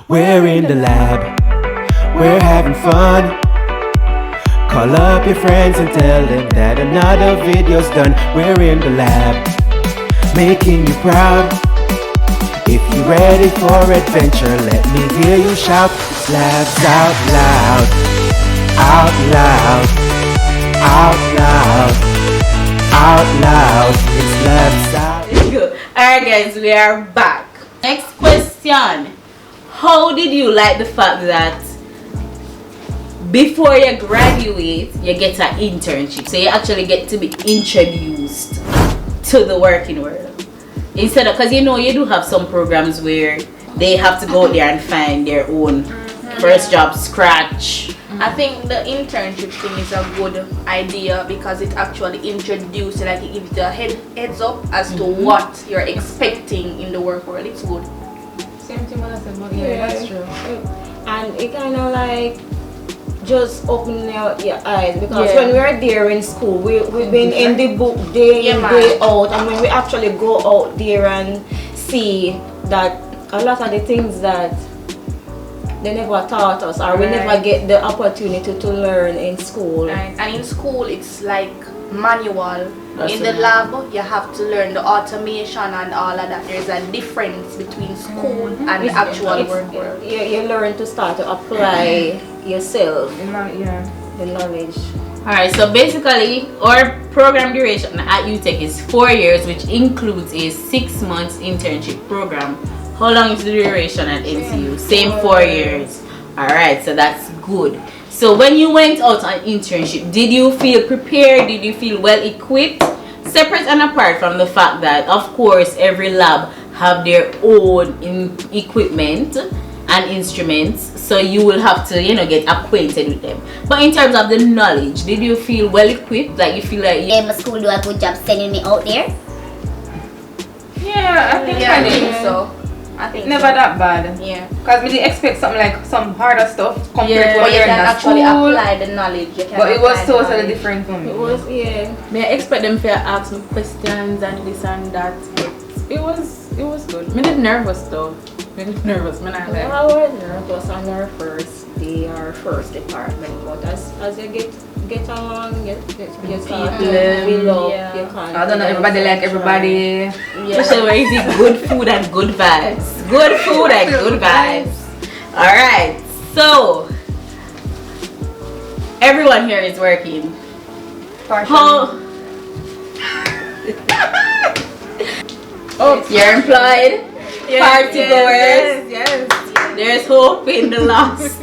We're in the lab, we're having fun. Call up your friends and tell them that another video's done. We're in the lab, making you proud. If you're ready for adventure, let me hear you shout. It's labs out loud, out loud, out loud, out loud. It's labs out. Alright guys, we are back. Next question. How did you like the fact that before you graduate, you get an internship? So you actually get to be introduced to the working world. Instead of, because you know you do have some programs where they have to go out there and find their own first job, scratch. I think the internship thing is a good idea because it actually introduces, like it gives you a heads up as to what you're expecting in the work world. It's good. Same thing when I said, but yeah, that's true. And it kind of like just open your eyes, because when we are there in school, we've been in the book day in, day out, and when we actually go out there and see that a lot of the things that they never taught us, or we never get the opportunity to learn in school. Right. And in school it's like manual. In the lab you have to learn the automation and all of that. There's a difference between school and the actual work world. You learn to start to apply yourself, the knowledge. Alright, so basically our program duration at UTech is 4 years, which includes a 6 months internship program. How long is the duration at NCU? Same 4 years. Alright, so that's good. So when you went out on internship, did you feel prepared? Did you feel well equipped? Separate and apart from the fact that, of course, every lab have their own equipment and instruments, so you will have to, you know, get acquainted with them. But in terms of the knowledge, did you feel well equipped? Like you feel like my school do a good job sending me out there? Yeah, I think so. I think never that bad. Yeah. Because we didn't expect something like some harder stuff compared to but what you you're can in actually school. apply the knowledge. But it was totally different for me. it was, may I expect them to ask me questions and this and that, but it was good. Me did nervous though. Me did nervous. Me not like. I was nervous on our first day, our first department, but as you get along, you start to build up your confidence. I don't know, everybody like everybody. Especially where you see good food and good vibes. Good food and good vibes. Alright, so everyone here is working. How? Oh, you're employed. Party goers. Yes. There's hope in the lost.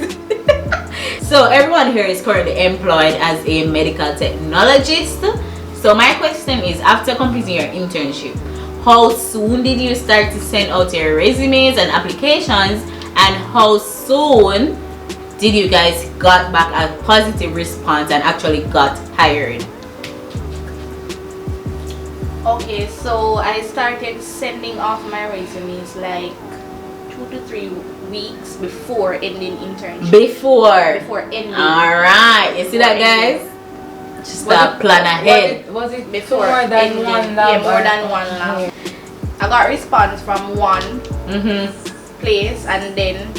So everyone here is currently employed as a medical technologist. So my question is, after completing your internship, how soon did you start to send out your resumes and applications, and how soon did you guys got back a positive response and actually got hired? Okay, so I started sending off my resumes like 2 to 3 weeks before ending internship. Before ending. Alright, you see that, guys? Just start plan ahead. Was it Before more than ending. one lab? Yeah, more than one lab. I got response from one place, and then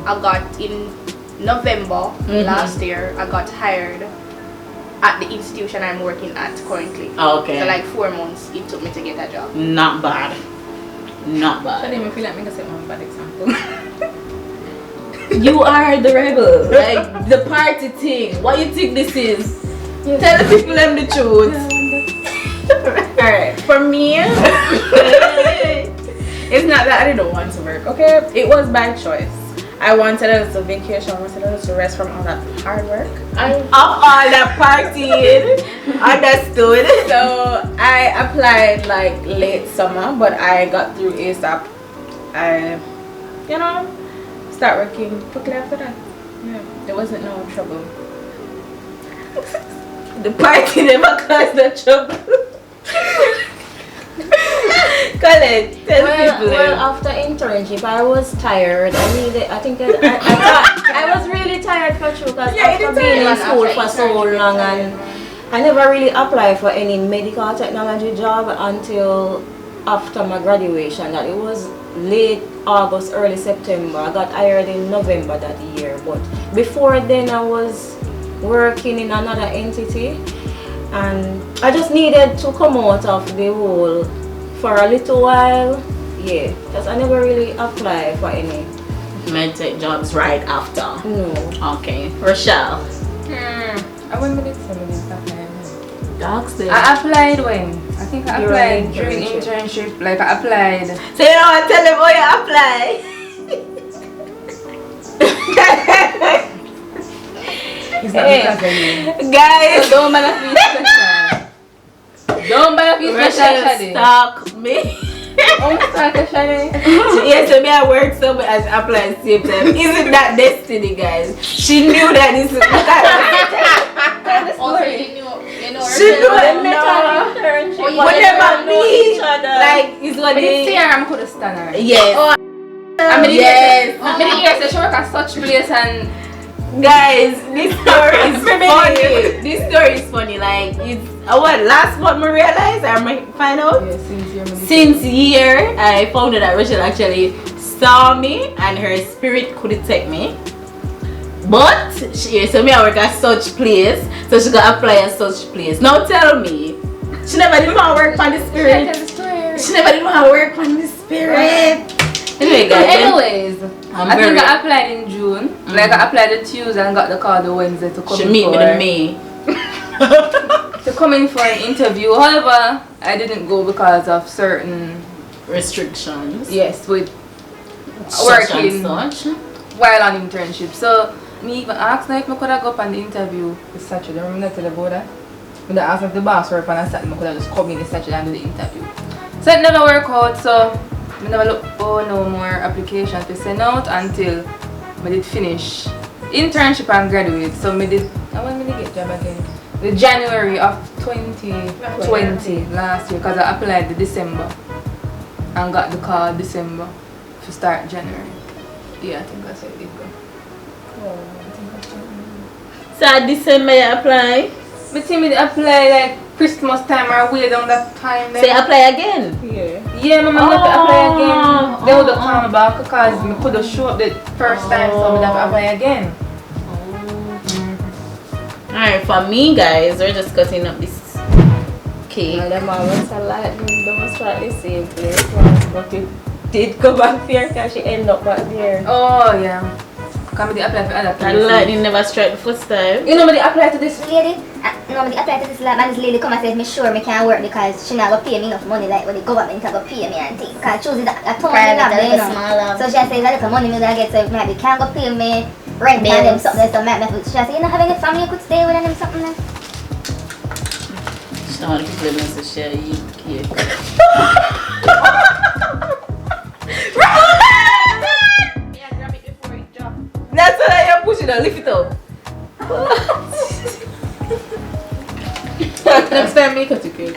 I got in November last year, I got hired at the institution I'm working at currently. Okay. So like 4 months it took me to get a job. Not bad. Not I bad. didn't even feel like making a bad example. You are the rebel. Like the party thing. What you think this is? Tell the people them the truth. Alright, for me, it's not that I didn't want to work, okay? It was by choice. I wanted a little vacation, I wanted a little rest from all that hard work. All that partying. Understood. So I applied like late summer, but I got through ASAP. I, start working quickly after that. Yeah, there wasn't no trouble. The party never caused no trouble. Colin, tell people. Well, after internship, I was tired. I was really tired for sure, because after being in school for so long, and I never really applied for any medical technology job until after my graduation. That it was late August, early September. I got hired in November that year. But before then, I was working in another entity, and I just needed to come out of the hole for a little while. Yeah, because I never really applied for any medtech jobs right after. No. Okay, Rochelle. I went with it, so I didn't apply. Dogs there. I applied when? I think I During applied during internship. internship. Like I applied. So you know what? Tell them how you apply. It's not because of you. Guys, Don't bother feel special. Don't bother feel special, Rochelle Shadi. stalk me. Don't start a Shadi. Yes, so me I work somewhere as apply at the same time. Isn't that destiny, guys? She knew that this is Also, you know, she knew Rochelle- that internship. Oh, you we never never know meet. each other. Like it's But what it's they. CRM could have stand her. Yes. I mean, Yes. I mean, yes, she work at such place and Guys, this story is funny. This story is funny. Like it's what last month I realized I find out. Since year I found out that Rachel actually saw me and her spirit could detect me. But she so me I work at such place, so she got apply at such place. Now tell me, she never did want to work on the spirit. She never did want to work on the spirit. Anyway, guys. anyways, I think I applied in June. Like I applied the Tuesday and got the call the Wednesday to come She in meet for me in May. to come in for an interview. However, I didn't go because of certain Restrictions. with Such working and such. while on internship. So me even asked if I could have go up on the interview this Saturday. Remember I tell you about that? When I asked if the boss work on a Saturday, I could have just come in this Saturday and do the interview. So it never worked out. So I never look for no more applications to send out until I did finish internship and graduate. So I did. When did I get job again? The January of 2020 last year, because I applied the December and got the call December to start January. Yeah, I think that's how it did go. So at December you apply. But see me apply like Christmas time or way down that time. So you apply again. Yeah, my mom have to apply again. They would have come back because I could have showed up the first time, so I would have to apply again. Alright, for me guys, we're just cutting up this cake. Well, them always a lot. They must try the same place, but it did go back there because she ended up back there. Oh yeah. Come they apply for other And places. lightning never strike the first time. You know they apply to this. Lady, nobody apply to this lab and this lady come and say me sure me can't work because she not gonna pay me enough money like when the government not gonna pay me and things. Cause choose it a ton Private, lab, a you little know. small lab. So she say that little money me gonna get so maybe can't go pay me rent and them Bills. something so make me she say you not have any family you could stay with and them something like. She don't want people to share you cake. That's why you're pushing it, lift it up. Next time make a cake.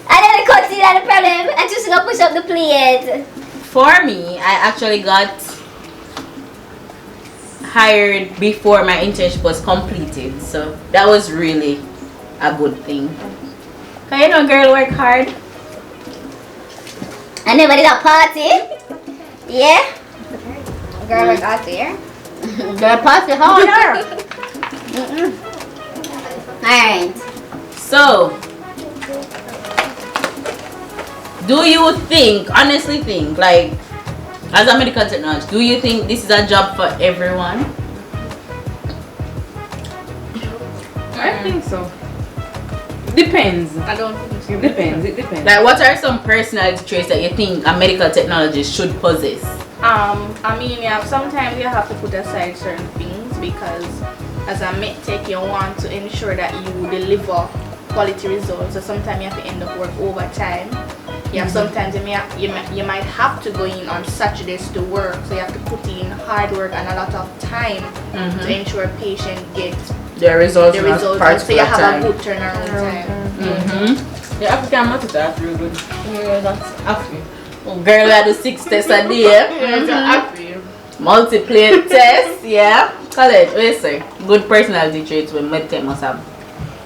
I never cut see that the problem. I just gonna push up the plate. For me, I actually got hired before my internship was completed, so that was really a good thing. Cause you know, girl work hard. I never did a party. Yeah. Girl work out there. Girl party harder. Alright. So, do you think, honestly think, like, as a medical technologist, do you think this is a job for everyone? I think so. Depends. I don't think so. It depends. It depends. Like, what are some personality traits that you think a medical technologist should possess? I mean, yeah, sometimes you have to put aside certain things because as a medtech, you want to ensure that you deliver quality results. So sometimes you have to end up work overtime. Yeah, sometimes you might have to go in on Saturdays to work, so you have to put in hard work and a lot of time to ensure patient gets Their results, the results. So you have a good turnaround time. The African multitask real good. Yeah, that's happy. Girl, I do 6 tests a day. Multiplate tests, yeah. College, what you say? Good personality traits when medtech must have.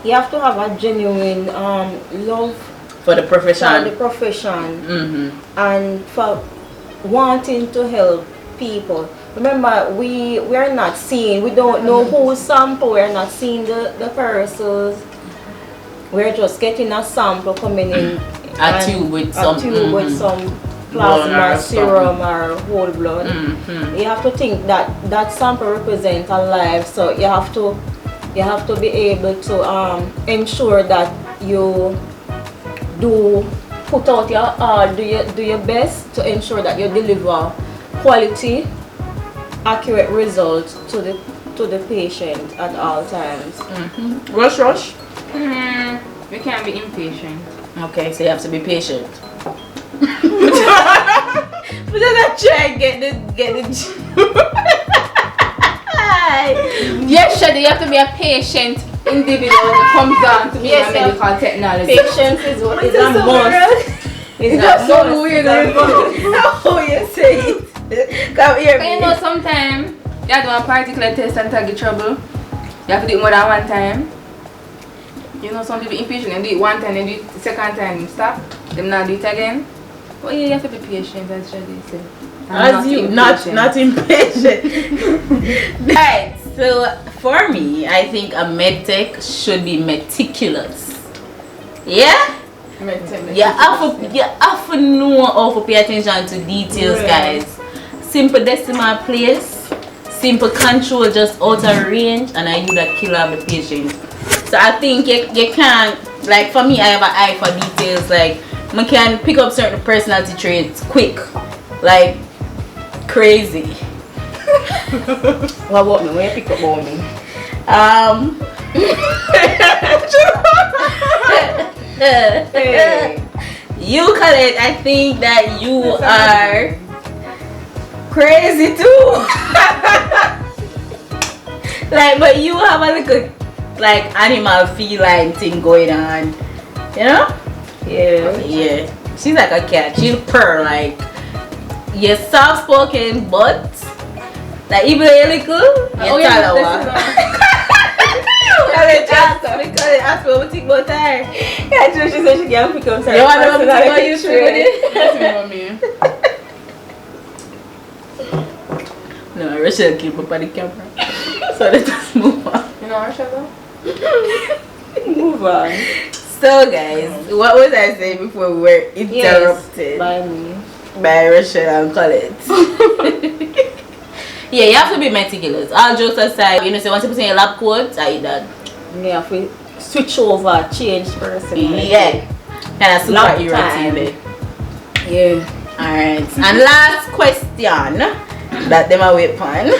You have to have a genuine love For the for profession. the profession and for wanting to help people. Remember, we are not seeing, we don't know who's sample, we are not seeing the persons. We're just getting a sample coming in. A tube with some Plasma, serum, or whole blood. You have to think that that sample represents a life, so you have to be able to ensure that you do put out your all, do your best to ensure that you deliver quality, accurate results to the patient at all times. Rush. We can't be impatient. Okay, so you have to be patient. But then I try and get the Yes, Shadi, you have to be a patient individual when it comes down to being a medical technology. Patience is what is a must. It's just so weird how you say it. Come here, But you know, sometimes you have to do a particular test and tag trouble. You have to do it more than one time. You know, some people impatient and do it one time, then do it the second time, stop. Them not do it again. But yeah, you have to be patient, as Shadi said. As you, not impatient. Right. So for me, I think a medtech should be meticulous. Yeah. You have to know how to pay attention to details, guys. Simple decimal place, simple control just out of range, and I do that kill off the patient. So I think you can't, like for me, I have an eye for details. Like I can pick up certain personality traits quick, like crazy. What about me? When you pick up about me? You call it. I think that you are crazy too. Like, but you have a little like animal feline thing going on, you know? Yeah. She's like a cat. She'll purr like. You're soft spoken, but like even a little. You're ask me what think about her. Yeah, she said she can't pick up certain You want to know about you traits. No, Rachel keep up on the camera. So let us move on. You know, Rachel? Move on. So guys, what was I saying before we were interrupted? Yes, by me. By Rachel and Colette. Yeah, you have to be meticulous. All jokes aside, you know, so once you put in your lab coat, I eat that. You have to switch over, change person. Yeah. Kind of super irritated. Yeah. Alright. And last question that them are wait on.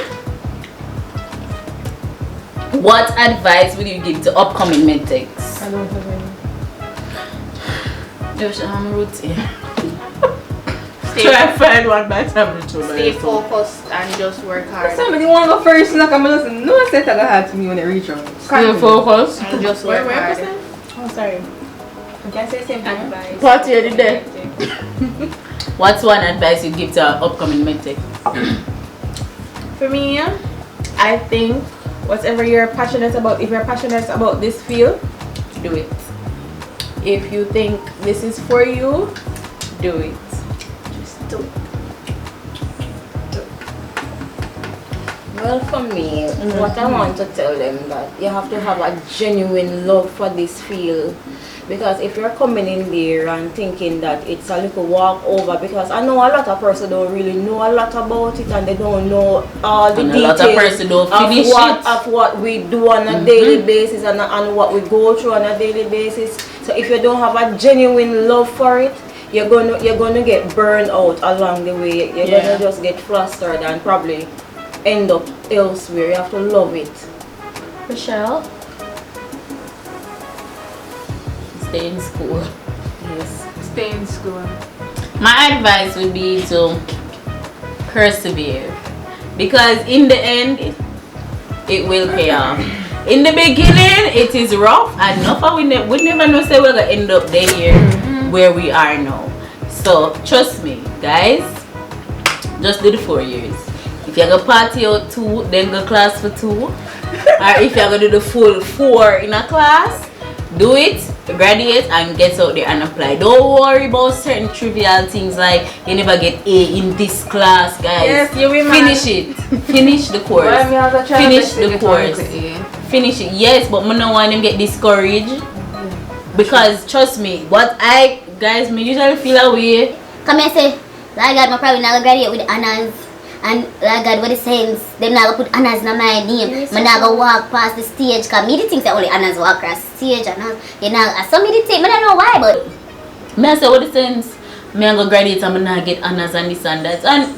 What advice would you give to upcoming medtechs? I don't have any. I'm routine. Try and find one by time to Stay focused and just work hard. Somebody want to go first, like I'm listening. No one said that hard to me when they reach out. Stay focused. And just work hard. Oh, sorry. You can say same thing. Advice. Party of the day. What's one advice you give to our upcoming medtech? For me, I think whatever you're passionate about, if you're passionate about this field, do it. If you think this is for you, do it. Just do it. Well, for me, what I want to tell them that you have to have a genuine love for this field. Because if you're coming in there and thinking that it's a little walk over, because I know a lot of persons don't really know a lot about it and they don't know all the details of what we do on a daily basis and what we go through on a daily basis. So if you don't have a genuine love for it, you're gonna get burned out along the way. You're gonna just get flustered and probably end up elsewhere. You have to love it. Michelle? Stay in school. Yes. Stay in school. My advice would be to persevere, because in the end it will pay off. In the beginning it is rough and we never know say we're gonna end up there where we are now. So trust me guys, just do the 4 years. If you're gonna party out 2, then go class for 2, or if you're gonna do the full 4 in a class, do it graduate and get out there and apply. Don't worry about certain trivial things like you never get A in this class, guys. Yes, you will. Finish it. Finish the course. Finish the course. Finish it. Yes, but I don't want them get discouraged because trust me, what I guys me usually feel away. Come here say, like God, my probably not gonna graduate with honors. And like God, what it says, them not gonna put honors in my name. I'm not gonna walk past the stage. Cause me the things that only honors walk across the stage and all. You know, some of the things, I don't know why, but Me I say what it says, me I go graduate and I not get honors and this and that. And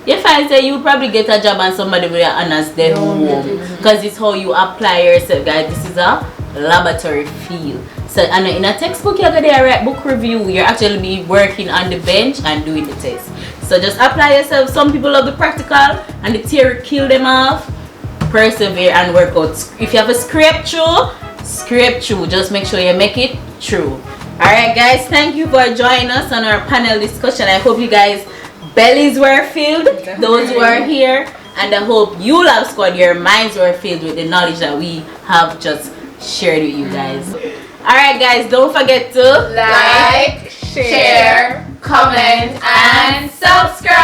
if I say you probably get a job and somebody with your honors then home. Because it's how you apply yourself, guys. This is a laboratory field. So and in a textbook you're gonna write book review, you're actually be working on the bench and doing the test. So just apply yourself. Some people love the practical and the theory kill them off. Persevere and work out. If you have a scrape through, just make sure you make it through. Alright guys, thank you for joining us on our panel discussion. I hope you guys bellies were filled, those who are here, and I hope you love squad, your minds were filled with the knowledge that we have just shared with you guys. Alright guys, don't forget to Like, share, comment, and subscribe.